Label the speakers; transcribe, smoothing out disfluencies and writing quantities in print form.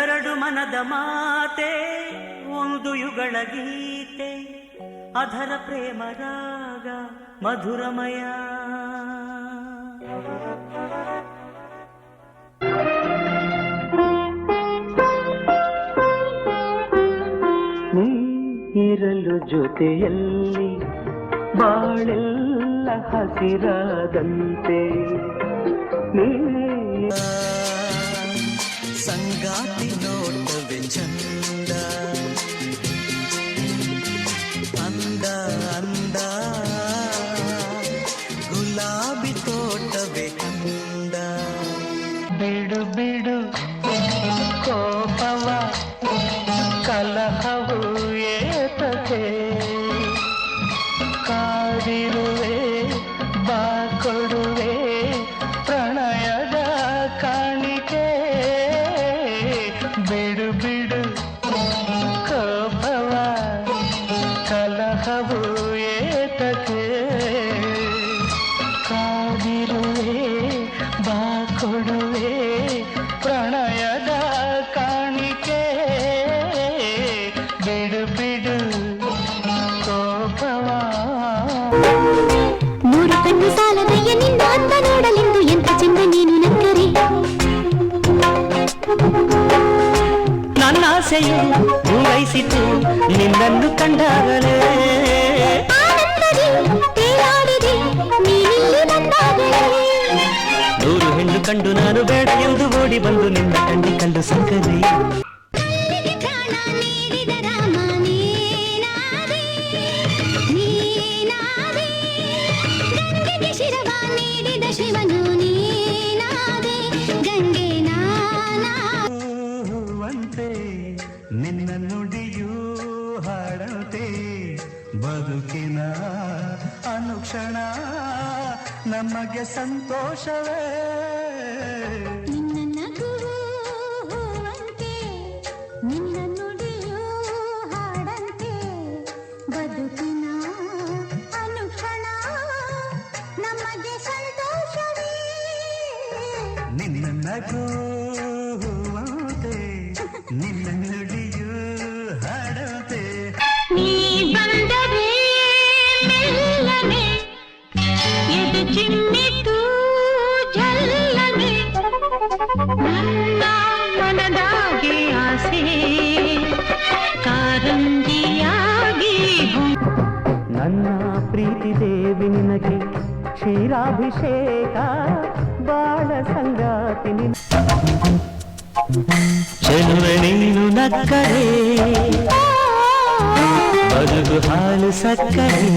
Speaker 1: ಎರಡು ಮನದ ಮಾತೆ ಒಂದು ಯುಗಳ ಗೀತೆ ಅಧರ ಪ್ರೇಮ ರಾಗ ಮಧುರಮಯ. ನೀರಲು ಜೊತೆಯಲ್ಲಿ ಬಾಳೆಲ್ಲ ಹಸಿರಾದಂತೆ
Speaker 2: ಸಂಗಾತಿ ನೋಟವೇ ಚಂದ ಅಂದ ಅಂದ ಗುಲಾಬಿ ತೋಟವೇ ಕಂದ.
Speaker 1: ಬಿಡು ಬಿಡು ಕೋಪವ ಕಲಹವು ಏತಕೆ ಕಾದಿರುವೆ ಬಾ ಕೊಡುವೆ ಪ್ರಣಯದ ಕಾಣಿಕೆ. ಬಿಡು ಬಿಡು ಕೋಪವ ಕಲಹವು ಏತಕೆ ಕಾದಿರುವೆ ಬಾ ಕೊಡುವೆ ಪ್ರಣಯದ ಕಾಣಿಕೆ. ಬಿಡು ಬಿಡು ಕೋಪವ.
Speaker 3: ಮೂರು ಕಣ್ಣು ಸಾಲದಯ್ಯ ನಿನ್ನ ಅಂದ ನೋಡಲೆಂದು ಎಂತ ಚೆಂದ ನೀನು ನಕ್ಕರೆ.
Speaker 1: ನನ್ನ ಆಸೆಯು ಪೂರೈಸಿತು ನಿನ್ನನ್ನು ಕಂಡಾಗಲೇ.
Speaker 3: ಆನಂದದಿ ತೇಲಾಡಿದೆ ನೀನಿಲ್ಲಿ ಬಂದಾಗಲೇ.
Speaker 1: ನೂರು ಹೆಣ್ಣು ಕಂಡು ನಾನು ಬೇಡ ಎಂದು ಓಡಿ ಬಂದು ನಿನ್ನ ಕಂಡಿ ಕಂಡು ಸಕ್ಕರೆ.
Speaker 3: ಕಲ್ಲಿಗೆ ಪ್ರಾಣ ನೀಡಿದ ರಾಮ ನೀನಾದೆ ನೀನಾದೆ. ಗಂಗೆಗೆ ಶಿರವ ನೀಡಿದ ಶಿವನು ನೀನಾದೆ ಗಂಗೆ
Speaker 1: ಹೂವಂತೆ ನಿನ್ನ ನುಡಿಯೂ ಹಾಡಂತೆ ಬದುಕಿನ ಅನುಕ್ಷಣ ನಮಗೆ ಸಂತೋಷವೇ.
Speaker 3: ನಿನ್ನ ನಗುವಂತೆ ನಿನ್ನ ನುಡಿಯೂ ಹಾಡಂತೆ ಬದುಕಿನ ಅನುಕ್ಷಣ ನಮಗೆ ಸಂತೋಷವೇ.
Speaker 1: ನಿನ್ನ ನಗುವಂತೆ ನಿನ್ನ ನುಡಿಯೂ ಹಾಡಂತೆ.
Speaker 3: ನೀ ಬಂದರೆ ಮೆಲ್ಲನೆ ಎದೆ ಚಿಮ್ಮಿತು ಜಲ್ಲನೆ. ನನ್ನ ಮನದಾಗೆ ಆಸೆ ಕಾರಂಜಿಯಾಗಿ
Speaker 1: ನನ್ನ ಪ್ರೀತಿ ದೇವಿ ನಿನಗೆ ಕ್ಷೀರಾಭಿಷೇಕ ಬಾಳ ಸಂಗಾತಿ ನಿನ್ನ. ಚೆಲುವೆ ನೀನು ನಕ್ಕರೆ ಬದುಕು ಹಾಲು ಸಕ್ಕರೆ.